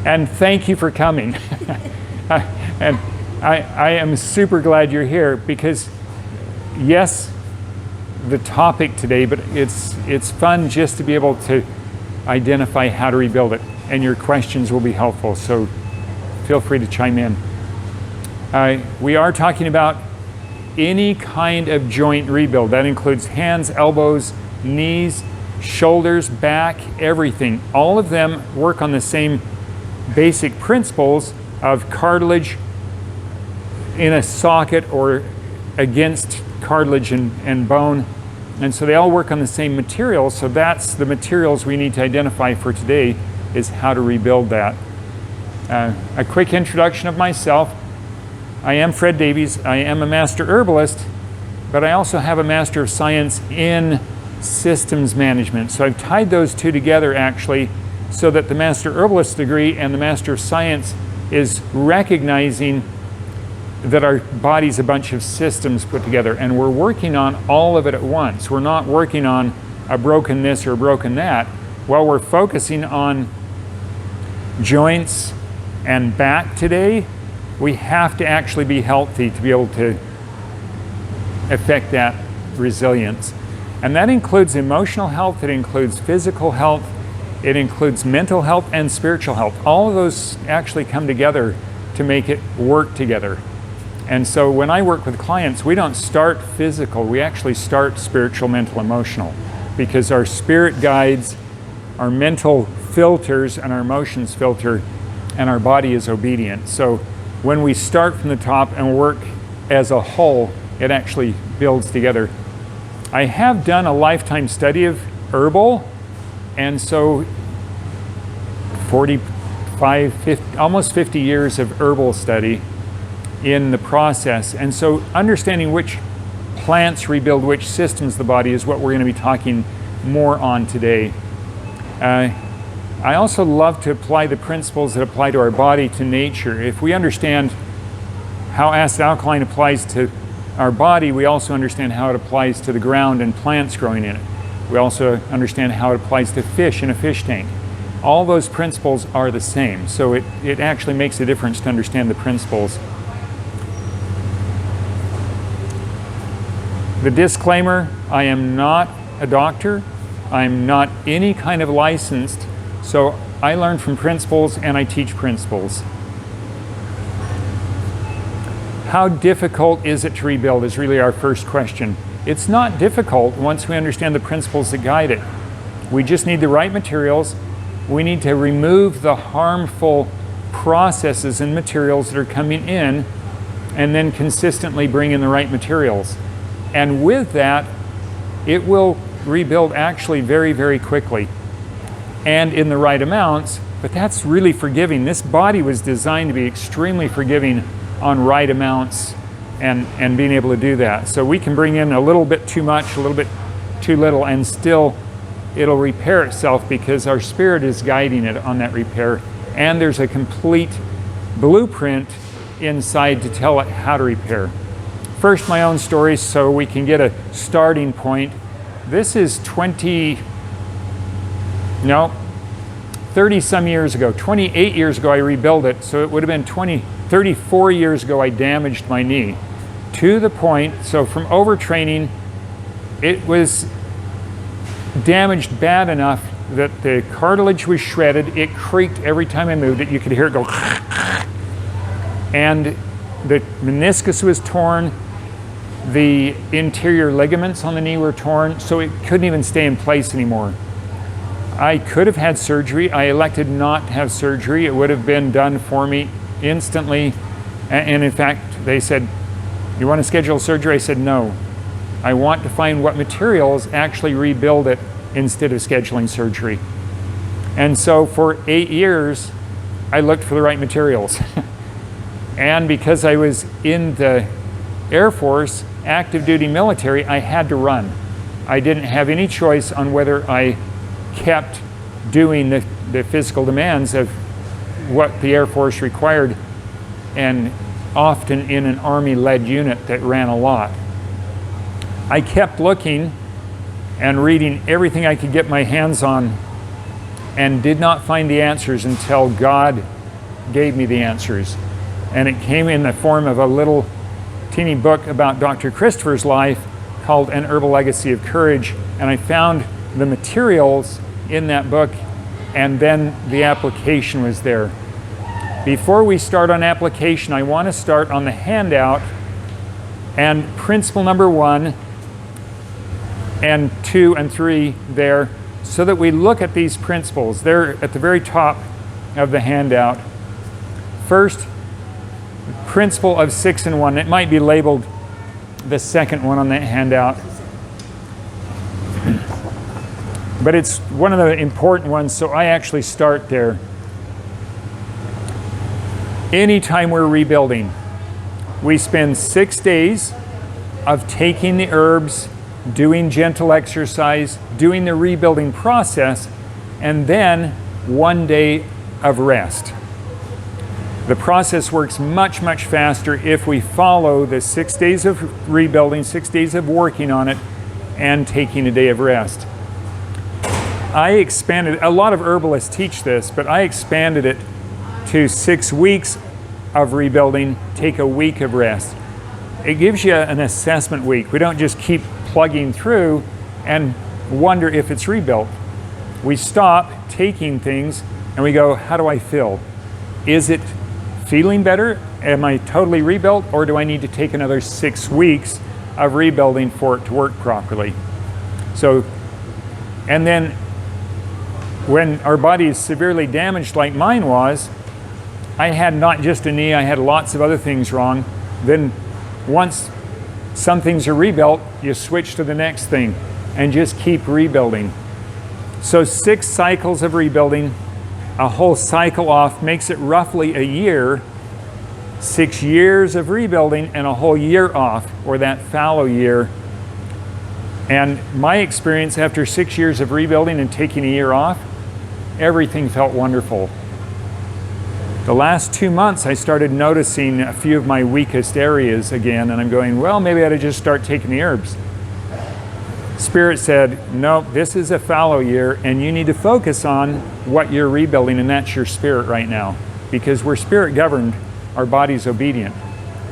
And thank you for coming. And I am super glad you're here because, yes, the topic today, but it's fun just to be able to identify how to rebuild it. And your questions will be helpful, so feel free to chime in. We are talking about any kind of joint rebuild. That includes hands, elbows, knees, shoulders, back, everything. All of them work on the same basic principles of cartilage in a socket or against cartilage and bone. And so they all work on the same materials. So that's the materials we need to identify for today, is how to rebuild that. A quick introduction of myself. I am Fred Davies. I am a master herbalist, but I also have a Master of Science in Systems Management. So I've tied those two together actually, so that the Master Herbalist degree and the Master of Science is recognizing that our body's a bunch of systems put together, and we're working on all of it at once. We're not working on a broken this or a broken that. While we're focusing on joints and back today, we have to actually be healthy to be able to affect that resilience. And that includes emotional health, it includes physical health, it includes mental health and spiritual health. All of those actually come together to make it work together. And so when I work with clients, we don't start physical, we actually start spiritual, mental, emotional, because our spirit guides, our mental filters, and our emotions filter, and our body is obedient. So when we start from the top and work as a whole, it actually builds together. I have done a lifetime study of herbal, and so 45, 50, almost 50 years of herbal study in the process. And so understanding which plants rebuild which systems of the body is what we're going to be talking more on today. I also love to apply the principles that apply to our body to nature. If we understand how acid alkaline applies to our body, we also understand how it applies to the ground and plants growing in it. We also understand how it applies to fish in a fish tank. All those principles are the same, so it actually makes a difference to understand the principles. The disclaimer, I am not a doctor, I'm not any kind of licensed, so I learn from principles and I teach principles. How difficult is it to rebuild is really our first question. It's not difficult once we understand the principles that guide it. We just need the right materials. We need to remove the harmful processes and materials that are coming in, and then consistently bring in the right materials. And with that, it will rebuild actually very, very quickly and in the right amounts, but that's really forgiving. This body was designed to be extremely forgiving on right amounts and being able to do that. So we can bring in a little bit too much, a little bit too little, and still it'll repair itself because our spirit is guiding it on that repair. And there's a complete blueprint inside to tell it how to repair. First, my own story so we can get a starting point. This is 30 some years ago, 28 years ago I rebuilt it, so it would have been 34 years ago I damaged my knee to the point, so from overtraining, it was damaged bad enough that the cartilage was shredded, it creaked every time I moved it, you could hear it go, and the meniscus was torn, the interior ligaments on the knee were torn, so it couldn't even stay in place anymore. I could have had surgery. I elected not to have surgery. It would have been done for me instantly. And in fact, they said, "You want to schedule surgery?" I said, "No. I want to find what materials actually rebuild it instead of scheduling surgery." And so for 8 years, I looked for the right materials. And because I was in the Air Force, active duty military, I had to run. I didn't have any choice on whether I kept doing the physical demands of what the Air Force required, and often in an Army-led unit that ran a lot. I kept looking and reading everything I could get my hands on and did not find the answers until God gave me the answers. And it came in the form of a little teeny book about Dr. Christopher's life called An Herbal Legacy of Courage. And I found the materials in that book, and then the application was there. Before we start on application, I want to start on the handout and principle number 1 and 2 and 3 there, so that we look at these principles. They're at the very top of the handout. First, principle of 6 and 1. It might be labeled the second one on the handout. But it's one of the important ones, so I actually start there. Anytime we're rebuilding, we spend 6 days of taking the herbs, doing gentle exercise, doing the rebuilding process, and then 1 day of rest. The process works much, much faster if we follow the 6 days of rebuilding, 6 days of working on it, and taking a day of rest. I expanded, a lot of herbalists teach this, but I expanded it to 6 weeks of rebuilding, take a week of rest. It gives you an assessment week. We don't just keep plugging through and wonder if it's rebuilt. We stop taking things and we go, how do I feel? Is it feeling better? Am I totally rebuilt? Or do I need to take another 6 weeks of rebuilding for it to work properly? So, and then when our body is severely damaged like mine was, I had not just a knee, I had lots of other things wrong. Then once some things are rebuilt, you switch to the next thing and just keep rebuilding. So 6 cycles of rebuilding, a whole cycle off makes it roughly a year. 6 years of rebuilding and a whole year off, or that fallow year. And my experience after 6 years of rebuilding and taking a year off, everything felt wonderful. The last 2 months, I started noticing a few of my weakest areas again, and I'm going, well, maybe I ought to just start taking the herbs. Spirit said, no, this is a fallow year, and you need to focus on what you're rebuilding, and that's your spirit right now. Because we're spirit governed, our body's obedient.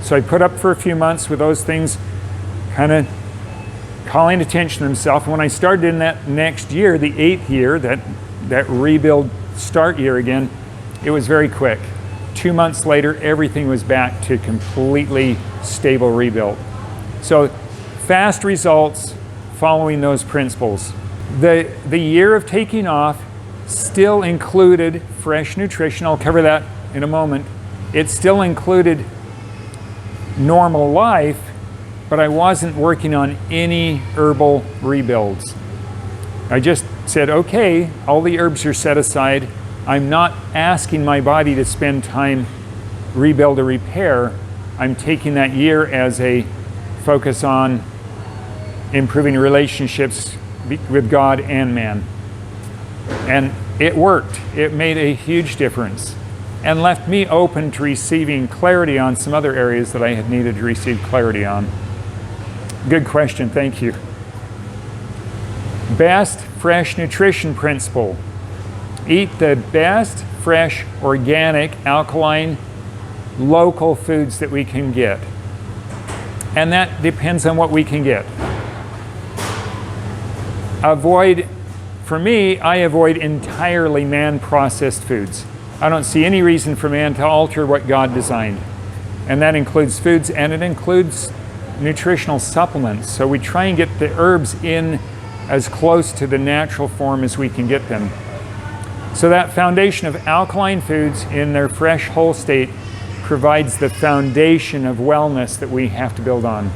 So I put up for a few months with those things kind of calling attention to themselves. When I started in that next year, the 8th year, that rebuild start year again, it was very quick. 2 months later, everything was back to completely stable rebuild. So fast results following those principles. The year of taking off still included fresh nutrition. I'll cover that in a moment. It still included normal life, but I wasn't working on any herbal rebuilds. I just said, okay, all the herbs are set aside. I'm not asking my body to spend time rebuild or repair. I'm taking that year as a focus on improving relationships with God and man. And it worked. It made a huge difference and left me open to receiving clarity on some other areas that I had needed to receive clarity on. Good question, thank you. Best fresh nutrition principle. Eat the best, fresh, organic, alkaline, local foods that we can get. And that depends on what we can get. Avoid, for me, I avoid entirely man-processed foods. I don't see any reason for man to alter what God designed. And that includes foods, and it includes nutritional supplements. So we try and get the herbs in as close to the natural form as we can get them. So that foundation of alkaline foods in their fresh, whole state provides the foundation of wellness that we have to build on.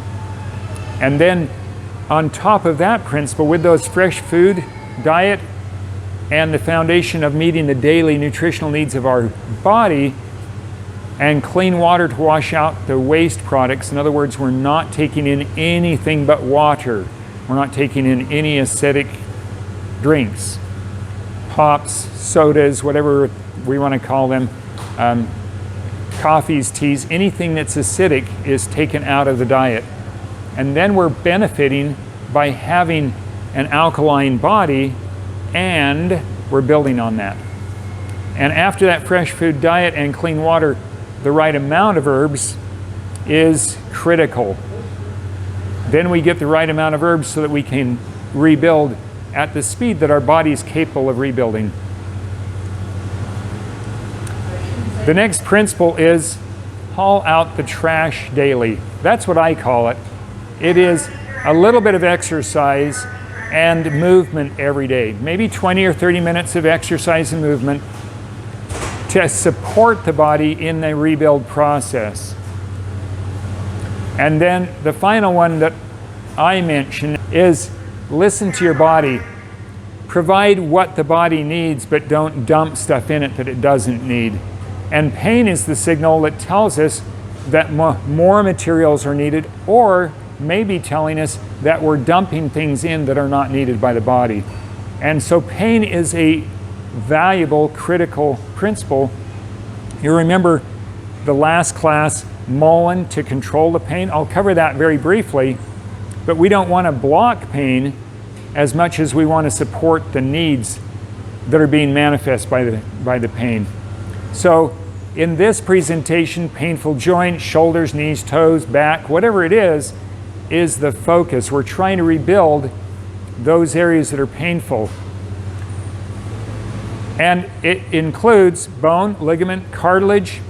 And then on top of that principle, with those fresh food diet and the foundation of meeting the daily nutritional needs of our body and clean water to wash out the waste products. In other words, we're not taking in anything but water. We're not taking in any acidic drinks, pops, sodas, whatever we want to call them, coffees, teas, anything that's acidic is taken out of the diet. And then we're benefiting by having an alkaline body and we're building on that. And after that fresh food diet and clean water, the right amount of herbs is critical. Then we get the right amount of herbs so that we can rebuild at the speed that our body is capable of rebuilding. The next principle is haul out the trash daily. That's what I call it. It is a little bit of exercise and movement every day. Maybe 20 or 30 minutes of exercise and movement to support the body in the rebuild process. And then the final one that I mention is listen to your body. Provide what the body needs, but don't dump stuff in it that it doesn't need. And pain is the signal that tells us that more materials are needed, or maybe telling us that we're dumping things in that are not needed by the body. And so pain is a valuable, critical principle. You remember the last class, Mullen, to control the pain? I'll cover that very briefly, but we don't want to block pain as much as we want to support the needs that are being manifest by the pain. So in this presentation, painful joint, shoulders, knees, toes, back, whatever it is the focus. We're trying to rebuild those areas that are painful. And it includes bone, ligament, cartilage,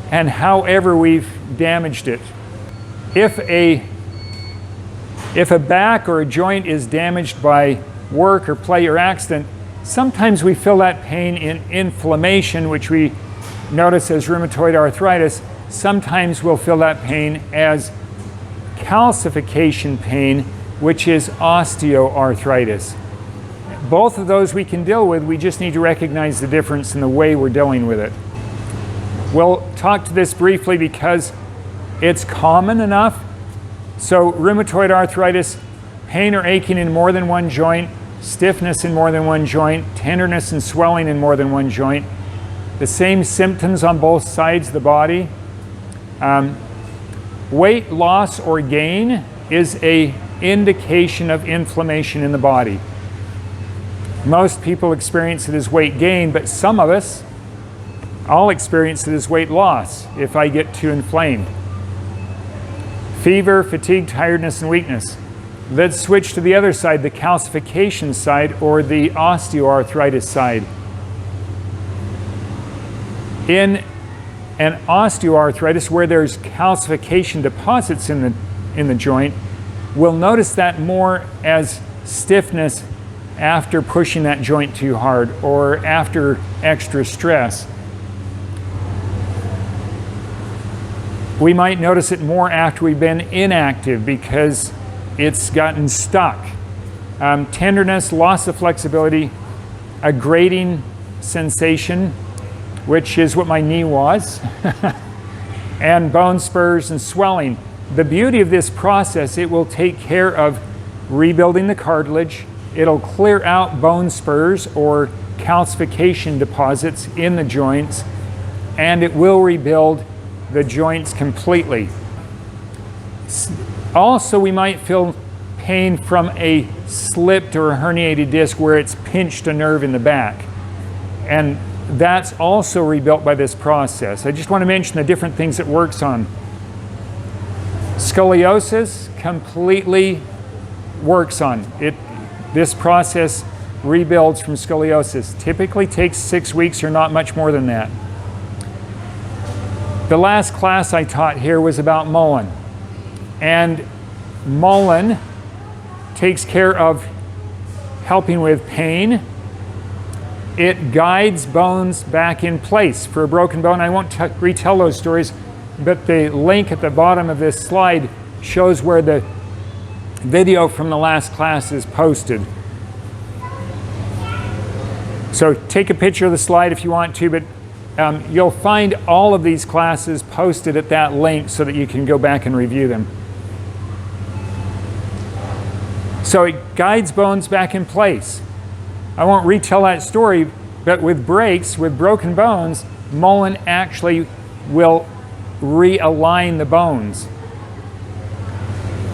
and however we've damaged it. If a back or a joint is damaged by work or play or accident, sometimes we feel that pain in inflammation, which we notice as rheumatoid arthritis. Sometimes we'll feel that pain as calcification pain, which is osteoarthritis. Both of those we can deal with. We just need to recognize the difference in the way we're dealing with it. We'll talk to this briefly because it's common enough. So rheumatoid arthritis, pain or aching in more than one joint, stiffness in more than one joint, tenderness and swelling in more than one joint, the same symptoms on both sides of the body. Weight loss or gain is an indication of inflammation in the body. Most people experience it as weight gain, but some of us, I'll experience it as weight loss if I get too inflamed. Fever, fatigue, tiredness, and weakness. Let's switch to the other side, the calcification side or the osteoarthritis side. In an osteoarthritis where there's calcification deposits in the joint, we'll notice that more as stiffness after pushing that joint too hard or after extra stress. We might notice it more after we've been inactive because it's gotten stuck. Tenderness, loss of flexibility, a grating sensation, which is what my knee was, and bone spurs and swelling. The beauty of this process, it will take care of rebuilding the cartilage. It'll clear out bone spurs or calcification deposits in the joints, and it will rebuild the joints completely. Also, we might feel pain from a slipped or a herniated disc where it's pinched a nerve in the back. And that's also rebuilt by this process. I just want to mention the different things it works on. Scoliosis completely works on it. This process rebuilds from scoliosis. Typically takes 6 weeks or not much more than that. The last class I taught here was about Mullen. And Mullen takes care of helping with pain. It guides bones back in place. For a broken bone, I won't retell those stories, but the link at the bottom of this slide shows where the video from the last class is posted. So take a picture of the slide if you want to, but you'll find all of these classes posted at that link so that you can go back and review them. So it guides bones back in place. I won't retell that story, but with breaks, with broken bones, Mullen actually will realign the bones.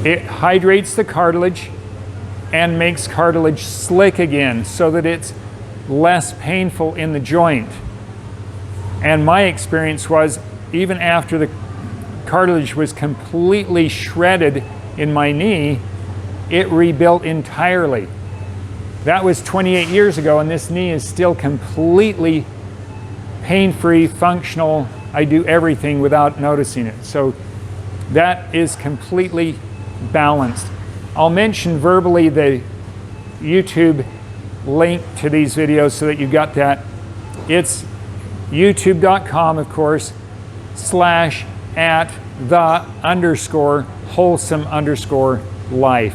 It hydrates the cartilage and makes cartilage slick again so that it's less painful in the joint. And my experience was, even after the cartilage was completely shredded in my knee, it rebuilt entirely. That was 28 years ago, and this knee is still completely pain-free, functional. I do everything without noticing it. So that is completely balanced. I'll mention verbally the YouTube link to these videos so that you got that. It's youtube.com, of course, /@the_wholesome_life.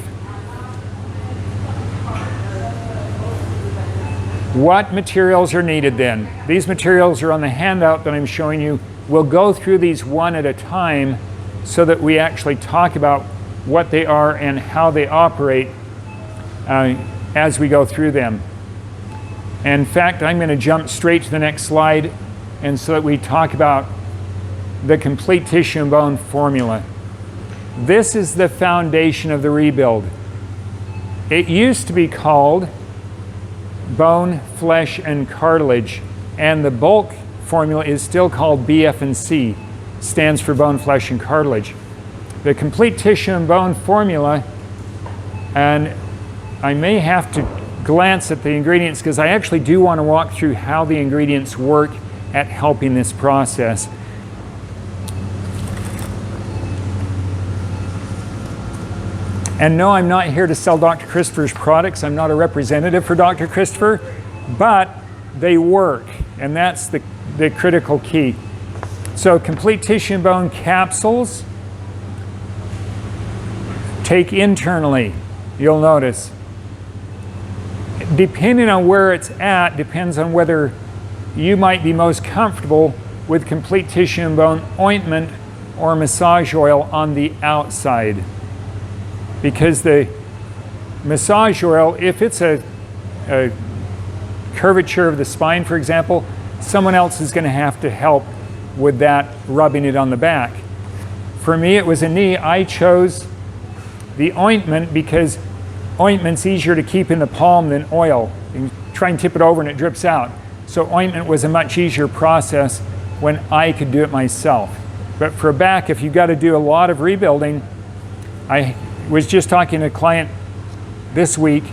What materials are needed then? These materials are on the handout that I'm showing you. We'll go through these one at a time so that we actually talk about what they are and how they operate as we go through them. In fact, I'm going to jump straight to the next slide, and so that we talk about the complete tissue and bone formula. This is the foundation of the rebuild. It used to be called bone, flesh, and cartilage, and the bulk formula is still called BF&C, stands for bone, flesh, and cartilage. The complete tissue and bone formula, and I may have to glance at the ingredients because I actually do want to walk through how the ingredients work at helping this process. And no, I'm not here to sell Dr. Christopher's products. I'm not a representative for Dr. Christopher, but they work, and that's the critical key. So complete tissue and bone capsules, take internally, you'll notice. Depending on where it's at, depends on whether you might be most comfortable with complete tissue and bone ointment or massage oil on the outside. Because the massage oil, if it's a curvature of the spine, for example, someone else is going to have to help with that, rubbing it on the back. For me, it was a knee. I chose the ointment because ointment's easier to keep in the palm than oil. You can try and tip it over and it drips out. So ointment was a much easier process when I could do it myself. But for a back, if you've got to do a lot of rebuilding, I was just talking to a client this week,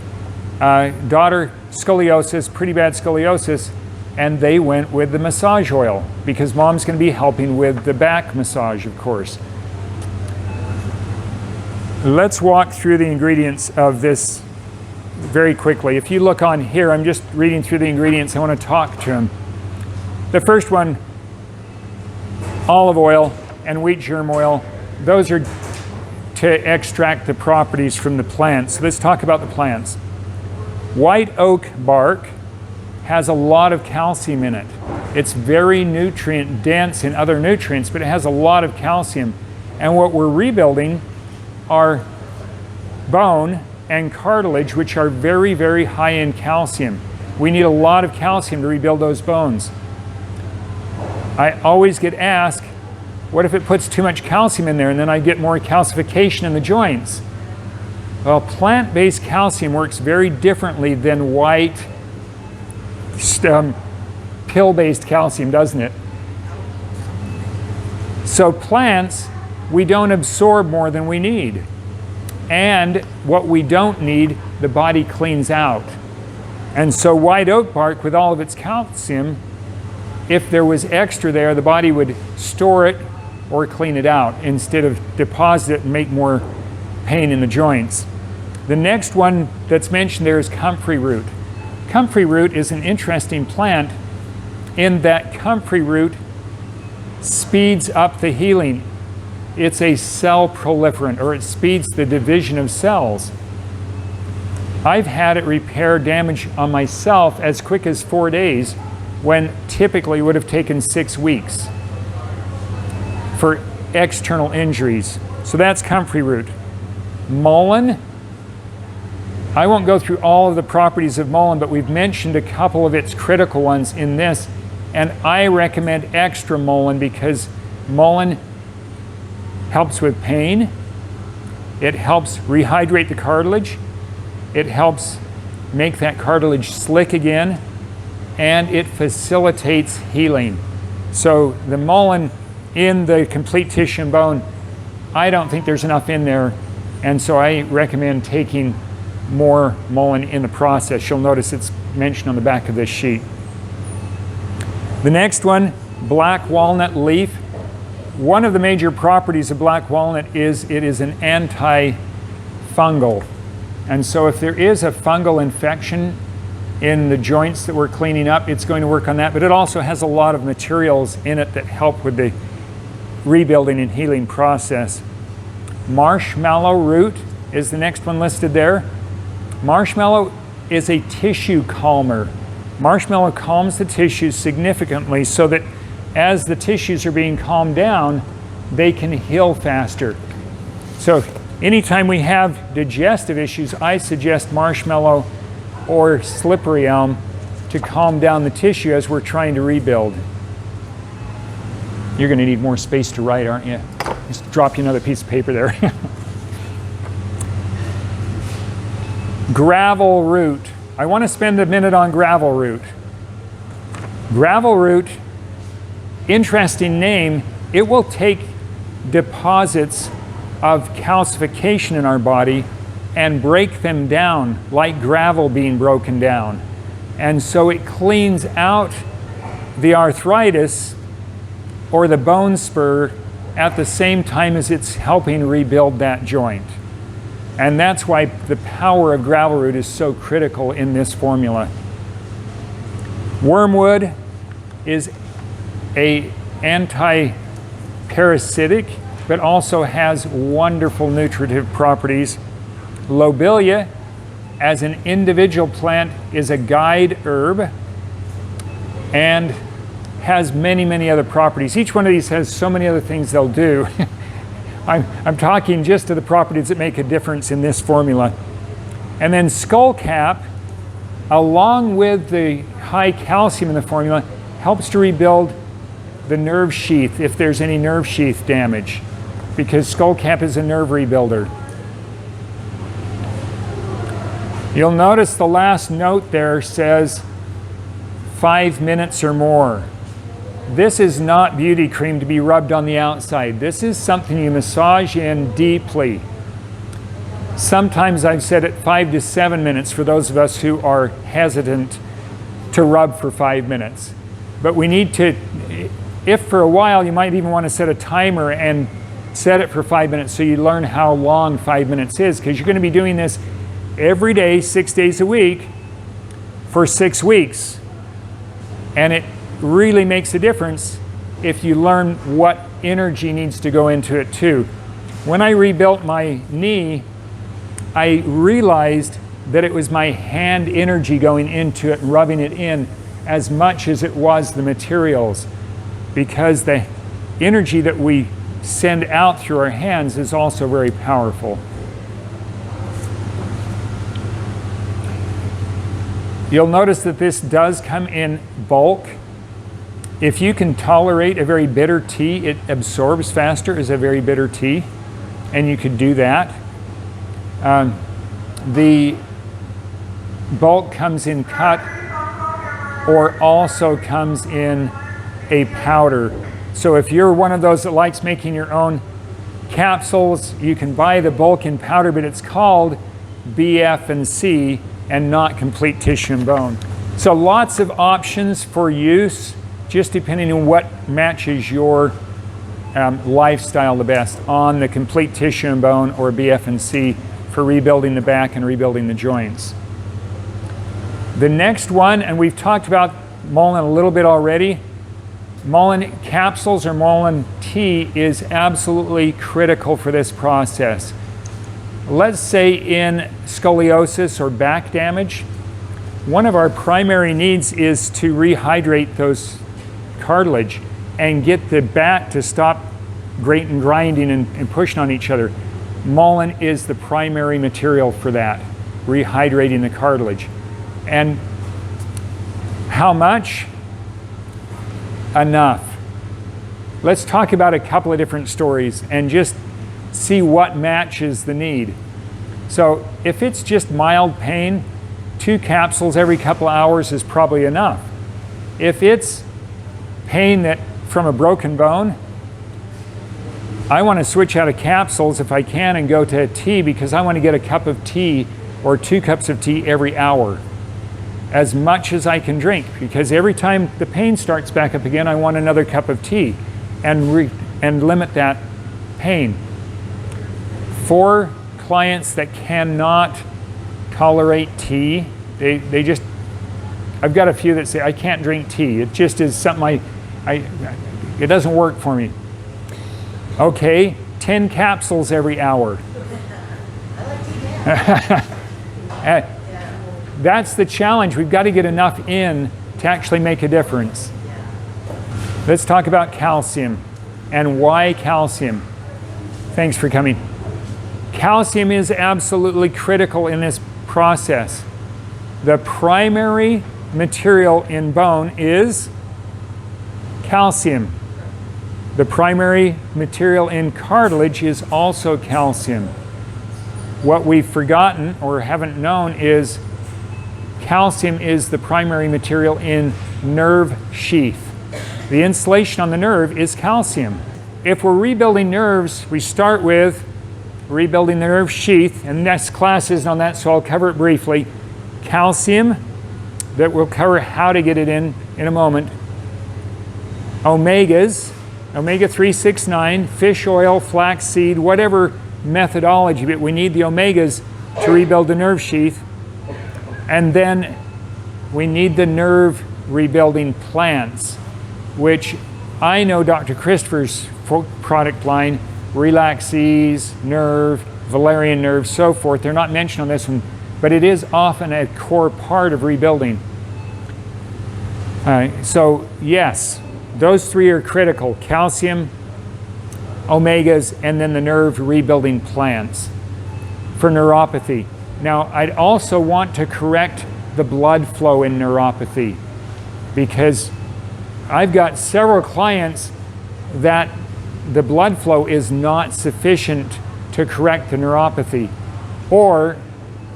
daughter scoliosis, pretty bad scoliosis, and they went with the massage oil because mom's going to be helping with the back massage, of course. Let's walk through the ingredients of this very quickly. If you look on here, I'm just reading through the ingredients. I want to talk to them. The first one, olive oil and wheat germ oil. Those are to extract the properties from the plants. So let's talk about the plants. White oak bark has a lot of calcium in it. It's very nutrient dense in other nutrients, but it has a lot of calcium. And what we're rebuilding are bone and cartilage, which are very, very high in calcium. We need a lot of calcium to rebuild those bones. I always get asked, what if it puts too much calcium in there and then I get more calcification in the joints? Well, plant-based calcium works very differently than white pill-based calcium, doesn't it? So plants, we don't absorb more than we need. And what we don't need, the body cleans out. And so white oak bark, with all of its calcium, if there was extra there, the body would store it or clean it out instead of deposit it and make more pain in the joints. The next one that's mentioned there is comfrey root. Comfrey root is an interesting plant in that comfrey root speeds up the healing. It's a cell proliferant, or it speeds the division of cells. I've had it repair damage on myself as quick as 4 days, when typically would have taken 6 weeks for external injuries. So that's comfrey root. Mullein, I won't go through all of the properties of mullein, but we've mentioned a couple of its critical ones in this, and I recommend extra mullein because mullein helps with pain, it helps rehydrate the cartilage, it helps make that cartilage slick again, and it facilitates healing. So the mullein in the complete tissue and bone, I don't think there's enough in there, and so I recommend taking more mullein in the process. You'll notice it's mentioned on the back of this sheet. The next one, black walnut leaf. One of the major properties of black walnut is it is an antifungal. And so if there is a fungal infection in the joints that we're cleaning up, it's going to work on that. But it also has a lot of materials in it that help with the rebuilding and healing process. Marshmallow root is the next one listed there. Marshmallow is a tissue calmer. Marshmallow calms the tissues significantly so that as the tissues are being calmed down, they can heal faster. So anytime we have digestive issues, I suggest marshmallow or slippery elm to calm down the tissue as we're trying to rebuild. You're going to need more space to write, aren't you? Just drop you another piece of paper there. Gravel root. I want to spend a minute on gravel root. Gravel root, interesting name, it will take deposits of calcification in our body and break them down like gravel being broken down. And so it cleans out the arthritis or the bone spur at the same time as it's helping rebuild that joint. And that's why the power of gravel root is so critical in this formula. Wormwood is an anti-parasitic, but also has wonderful nutritive properties. Lobelia, as an individual plant, is a guide herb and has many, many other properties. Each one of these has so many other things they'll do. I'm talking just to the properties that make a difference in this formula. And then skullcap, along with the high calcium in the formula, helps to rebuild the nerve sheath if there's any nerve sheath damage, because skullcap is a nerve rebuilder. You'll notice the last note there says 5 minutes or more. This is not beauty cream to be rubbed on the outside. This is something you massage in deeply. Sometimes I've said it 5 to 7 minutes for those of us who are hesitant to rub for 5 minutes. But we need to, if for a while, you might even want to set a timer and set it for 5 minutes so you learn how long 5 minutes is, because you're going to be doing this every day, 6 days a week for 6 weeks. And it really makes a difference if you learn what energy needs to go into it too. When I rebuilt my knee, I realized that it was my hand energy going into it and rubbing it in as much as it was the materials, because the energy that we send out through our hands is also very powerful. You'll notice that this does come in bulk. If you can tolerate a very bitter tea, it absorbs faster as a very bitter tea, and you could do that. The bulk comes in cut or also comes in a powder. So if you're one of those that likes making your own capsules, you can buy the bulk in powder, but it's called BF&C and not complete tissue and bone. So lots of options for use, just depending on what matches your lifestyle the best on the complete tissue and bone or BF&C for rebuilding the back and rebuilding the joints. The next one, and we've talked about mullein a little bit already, mullein capsules or mullein tea is absolutely critical for this process. Let's say in scoliosis or back damage, one of our primary needs is to rehydrate those cartilage and get the back to stop grinding and pushing on each other. Mullein is the primary material for that, rehydrating the cartilage. And how much? Enough. Let's talk about a couple of different stories and just see what matches the need. So if it's just mild pain, 2 capsules every couple of hours is probably enough. if it's pain that from a broken bone, I want to switch out of capsules if I can and go to tea, because I want to get a cup of tea or 2 cups of tea every hour, as much as I can drink, because every time the pain starts back up again, I want another cup of tea and limit that pain. For clients that cannot tolerate tea, they just, I've got a few that say, I can't drink tea. It just is something it doesn't work for me. Okay, 10 capsules every hour. That's the challenge. We've got to get enough in to actually make a difference. Let's talk about calcium and why calcium. Thanks for coming. Calcium is absolutely critical in this process. The primary material in bone is calcium. The primary material in cartilage is also calcium. What we've forgotten or haven't known is calcium is the primary material in nerve sheath. The insulation on the nerve is calcium. If we're rebuilding nerves, we start with rebuilding the nerve sheath, and next class isn't on that, so I'll cover it briefly. Calcium, that we'll cover how to get it in a moment. Omegas, omega-3, 6, 9, fish oil, flaxseed, whatever methodology, but we need the omegas to rebuild the nerve sheath. And then we need the nerve rebuilding plants, which I know Dr. Christopher's product line, Relaxease, Nerve, Valerian Nerve, so forth. They're not mentioned on this one, but it is often a core part of rebuilding. All right, so yes, those 3 are critical: calcium, omegas, and then the nerve rebuilding plants for neuropathy. Now, I'd also want to correct the blood flow in neuropathy, because I've got several clients that the blood flow is not sufficient to correct the neuropathy, or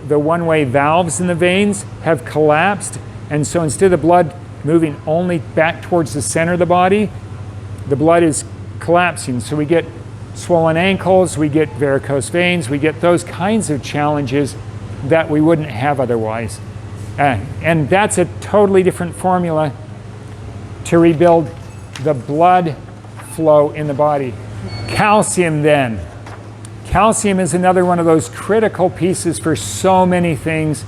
the one-way valves in the veins have collapsed, and so instead of the blood moving only back towards the center of the body, the blood is collapsing. So we get swollen ankles, we get varicose veins, we get those kinds of challenges that we wouldn't have otherwise. And that's a totally different formula to rebuild the blood flow in the body. Calcium then. Calcium is another one of those critical pieces for so many things.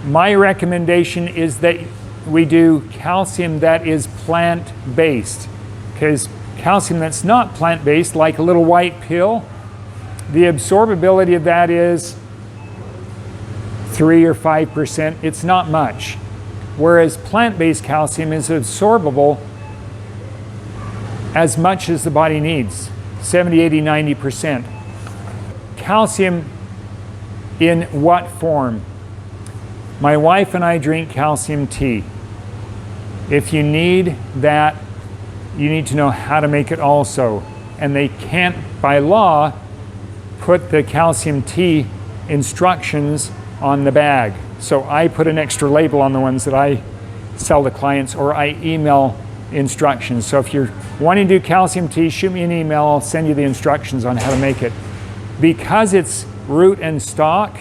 My recommendation is that we do calcium that is plant-based, because calcium that's not plant-based, like a little white pill, the absorbability of that is 3 or 5%. It's not much. Whereas plant-based calcium is absorbable as much as the body needs, 70, 80, 90%. Calcium in what form? My wife and I drink calcium tea. If you need that, you need to know how to make it also. And they can't, by law, put the calcium tea instructions on the bag. So I put an extra label on the ones that I sell to clients, or I email instructions. So if you're wanting to do calcium tea, shoot me an email, I'll send you the instructions on how to make it. Because it's root and stalk,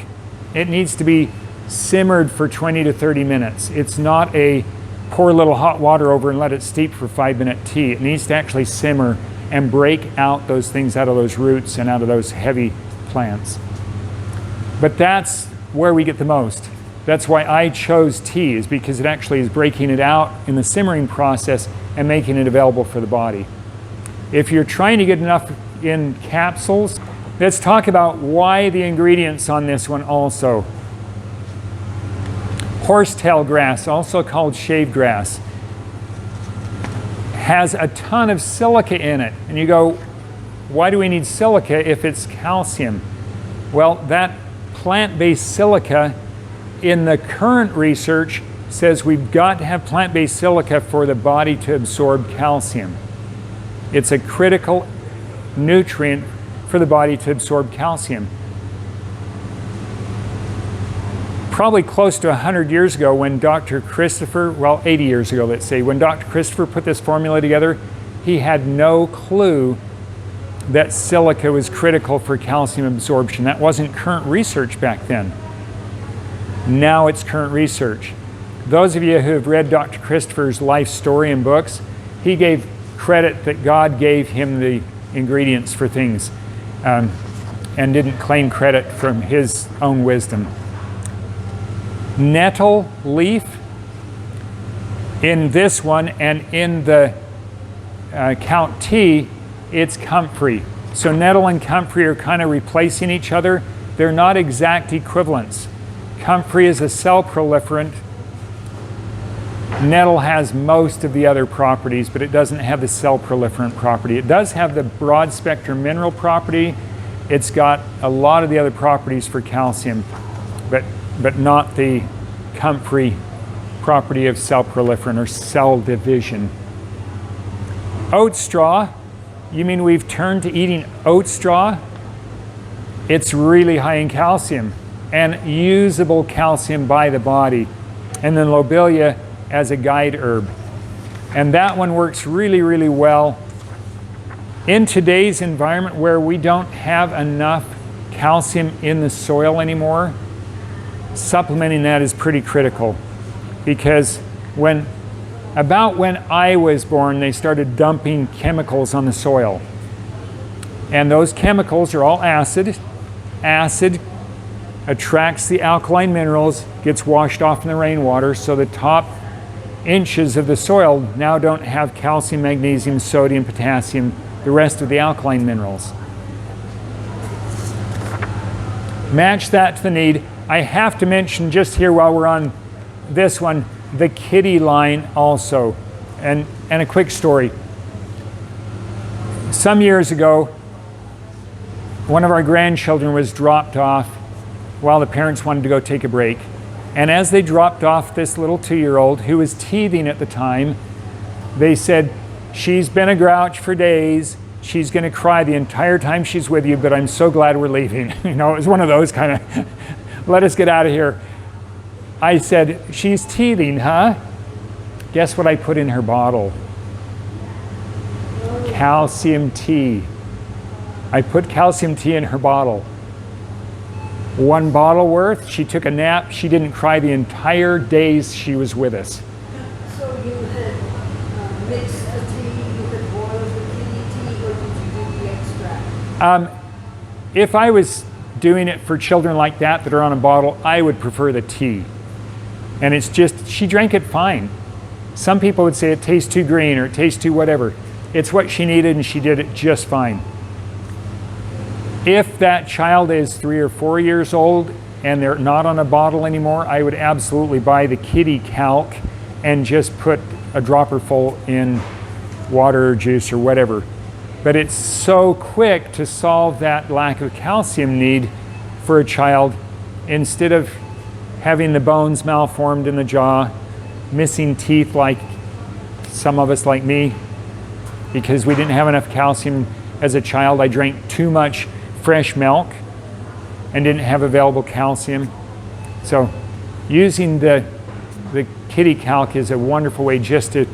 it needs to be simmered for 20 to 30 minutes. It's not a pour a little hot water over and let it steep for 5-minute tea. It needs to actually simmer and break out those things out of those roots and out of those heavy plants. But that's where we get the most. That's why I chose tea, is because it actually is breaking it out in the simmering process and making it available for the body. If you're trying to get enough in capsules, let's talk about why the ingredients on this one also. Horsetail grass, also called shave grass, has a ton of silica in it. And you go, why do we need silica if it's calcium? Well, that plant-based silica in the current research says we've got to have plant-based silica for the body to absorb calcium. It's a critical nutrient for the body to absorb calcium. probably close to 100 years ago when Dr. Christopher, well, 80 years ago, let's say, when Dr. Christopher put this formula together, he had no clue that silica was critical for calcium absorption. That wasn't current research back then. Now it's current research. Those of you who have read Dr. Christopher's life story and books, he gave credit that God gave him the ingredients for things and didn't claim credit from his own wisdom. Nettle leaf, in this one and in the Calc T, it's comfrey. So nettle and comfrey are kind of replacing each other. They're not exact equivalents. Comfrey is a cell proliferant. Nettle has most of the other properties, but it doesn't have the cell proliferant property. It does have the broad spectrum mineral property. It's got a lot of the other properties for calcium, but not the comfrey property of cell proliferant or cell division. Oat straw, you mean we've turned to eating oat straw? It's really high in calcium and usable calcium by the body. And then lobelia as a guide herb. And that one works really, really well in today's environment where we don't have enough calcium in the soil anymore. Supplementing that is pretty critical, because about when I was born, they started dumping chemicals on the soil. And those chemicals are all acid. Acid attracts the alkaline minerals, gets washed off in the rainwater, so the top inches of the soil now don't have calcium, magnesium, sodium, potassium, the rest of the alkaline minerals. Match that to the need. I have to mention just here while we're on this one, the kitty line also. And a quick story. Some years ago, one of our grandchildren was dropped off while the parents wanted to go take a break. And as they dropped off this little 2-year-old who was teething at the time, they said, "She's been a grouch for days. She's going to cry the entire time she's with you, but I'm so glad we're leaving." You know, it was one of those kind of, let us get out of here. I said, "She's teething, huh?" Guess what I put in her bottle? Calcium tea. I put calcium tea in her bottle. 1 bottle worth. She took a nap. She didn't cry the entire days she was with us. So you had mixed the tea, you had boiled the kitty tea, or did you do the extract? If I was doing it for children like that are on a bottle, I would prefer the tea. And it's just, she drank it fine. Some people would say it tastes too green or it tastes too whatever. It's what she needed and she did it just fine. If that child is 3 or 4 years old and they're not on a bottle anymore, I would absolutely buy the kitty calc and just put a dropper full in water or juice or whatever. But it's so quick to solve that lack of calcium need for a child, instead of having the bones malformed in the jaw, missing teeth like some of us like me, because we didn't have enough calcium as a child. I drank too much fresh milk and didn't have available calcium. So using the kitty calc is a wonderful way just to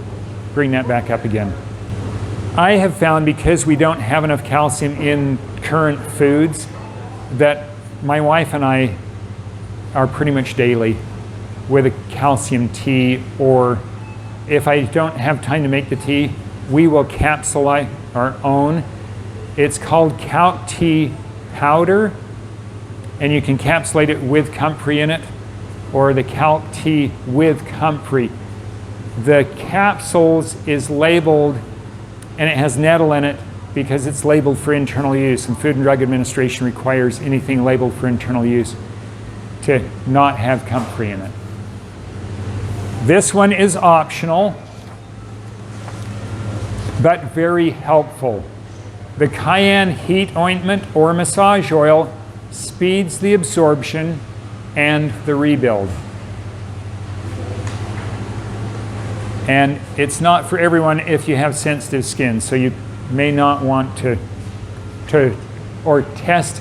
bring that back up again. I have found, because we don't have enough calcium in current foods, that my wife and I are pretty much daily with a calcium tea, or if I don't have time to make the tea, we will capsule our own. It's called Calc Tea powder, and you can capsulate it with comfrey in it, or the Calc Tea with comfrey. The capsules is labeled, and it has nettle in it because it's labeled for internal use, and Food and Drug Administration requires anything labeled for internal use to not have comfrey in it. This one is optional, but very helpful. The cayenne heat ointment or massage oil speeds the absorption and the rebuild. And it's not for everyone if you have sensitive skin, so you may not want to or test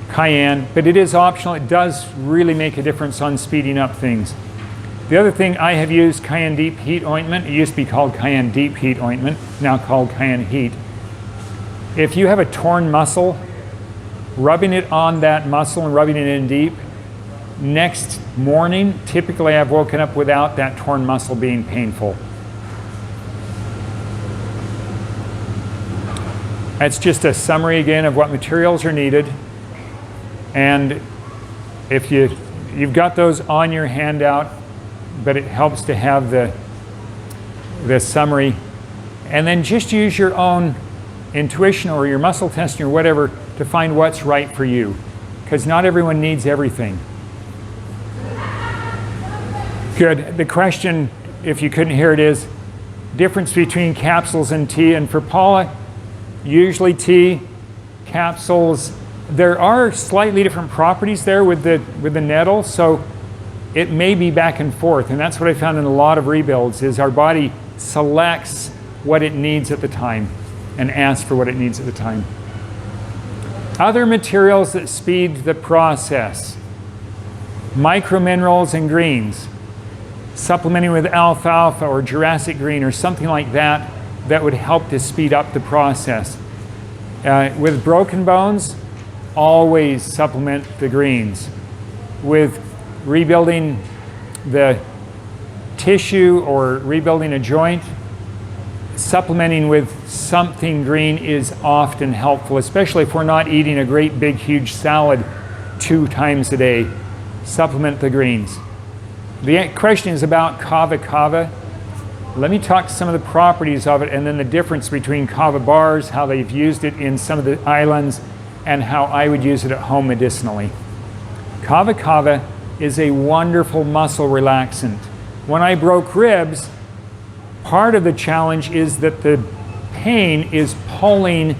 cayenne, but it is optional. It does really make a difference on speeding up things. The other thing, I have used Cayenne Deep Heat ointment. It used to be called Cayenne Deep Heat ointment, now called Cayenne Heat. If you have a torn muscle, rubbing it on that muscle and rubbing it in deep, next morning, typically I've woken up without that torn muscle being painful. That's just a summary again of what materials are needed. And if you've got those on your handout, but it helps to have the summary. And then just use your own intuition or your muscle testing or whatever to find what's right for you. Because not everyone needs everything. Good. The question, if you couldn't hear it, is difference between capsules and tea. And for Paula, usually tea, capsules, there are slightly different properties there with the nettle, so it may be back and forth. And that's what I found in a lot of rebuilds, is our body selects what it needs at the time and asks for what it needs at the time. Other materials that speed the process: microminerals and greens, supplementing with alfalfa or Jurassic green or something like that that would help to speed up the process. With broken bones, always supplement the greens. With rebuilding the tissue or rebuilding a joint, supplementing with something green is often helpful, especially if we're not eating a great big huge salad 2 times a day. Supplement the greens. The question is about kava kava. Let me talk some of the properties of it and then the difference between kava bars, how they've used it in some of the islands, and how I would use it at home medicinally. Kava kava is a wonderful muscle relaxant. When I broke ribs, part of the challenge is that the pain is pulling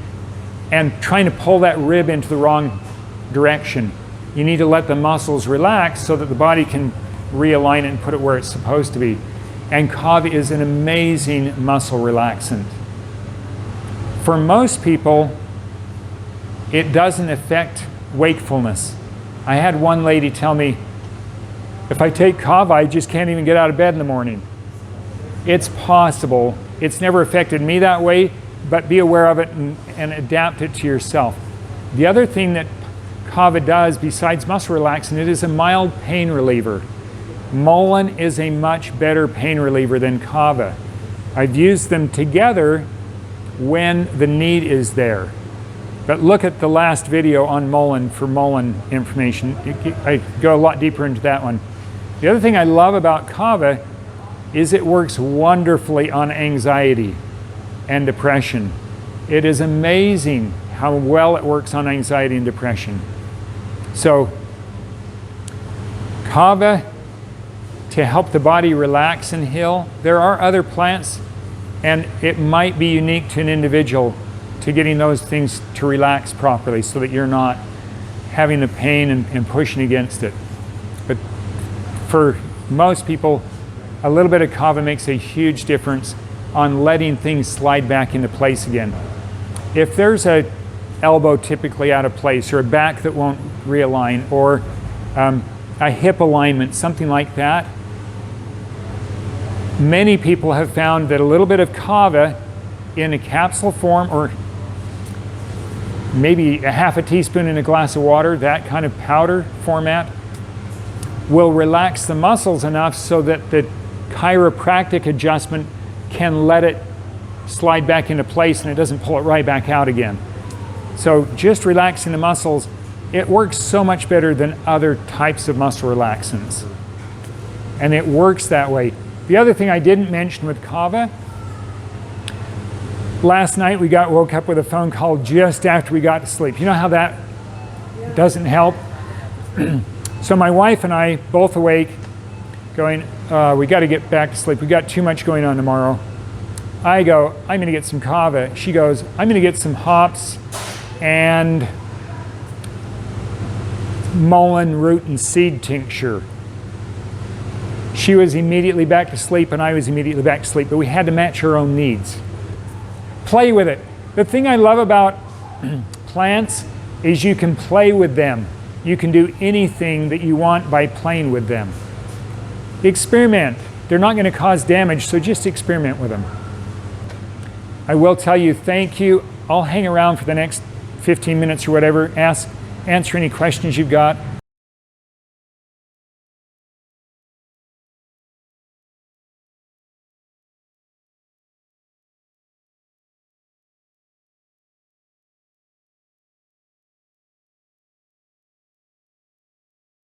and trying to pull that rib into the wrong direction. You need to let the muscles relax so that the body can realign it and put it where it's supposed to be. And kava is an amazing muscle relaxant. For most people, it doesn't affect wakefulness. I had one lady tell me, if I take kava, I just can't even get out of bed in the morning. It's possible. It's never affected me that way, but be aware of it and adapt it to yourself. The other thing that kava does, besides muscle relaxant, it is a mild pain reliever. Mullein is a much better pain reliever than kava. I've used them together when the need is there. But look at the last video on mullein for mullein information. I go a lot deeper into that one. The other thing I love about kava is it works wonderfully on anxiety and depression. It is amazing how well it works on anxiety and depression. So, kava to help the body relax and heal. There are other plants, and it might be unique to an individual to getting those things to relax properly so that you're not having the pain and pushing against it. But for most people, a little bit of kava makes a huge difference on letting things slide back into place again. If there's a elbow typically out of place, or a back that won't realign, or a hip alignment, something like that, many people have found that a little bit of kava in a capsule form, or maybe a half a teaspoon in a glass of water, that kind of powder format, will relax the muscles enough so that the chiropractic adjustment can let it slide back into place and it doesn't pull it right back out again. So just relaxing the muscles, it works so much better than other types of muscle relaxants. And it works that way. The other thing I didn't mention with kava, last night we woke up with a phone call just after we got to sleep. You know how that doesn't help? So my wife and I, both awake, going, we got to get back to sleep. We got too much going on tomorrow. I go, I'm going to get some kava. She goes, I'm going to get some hops and mullein root and seed tincture. She was immediately back to sleep and I was immediately back to sleep, but we had to match our own needs. Play with it. The thing I love about plants is you can play with them. You can do anything that you want by playing with them. Experiment. They're not going to cause damage, so just experiment with them. I will tell you thank you. I'll hang around for the next 15 minutes or whatever. Answer any questions you've got.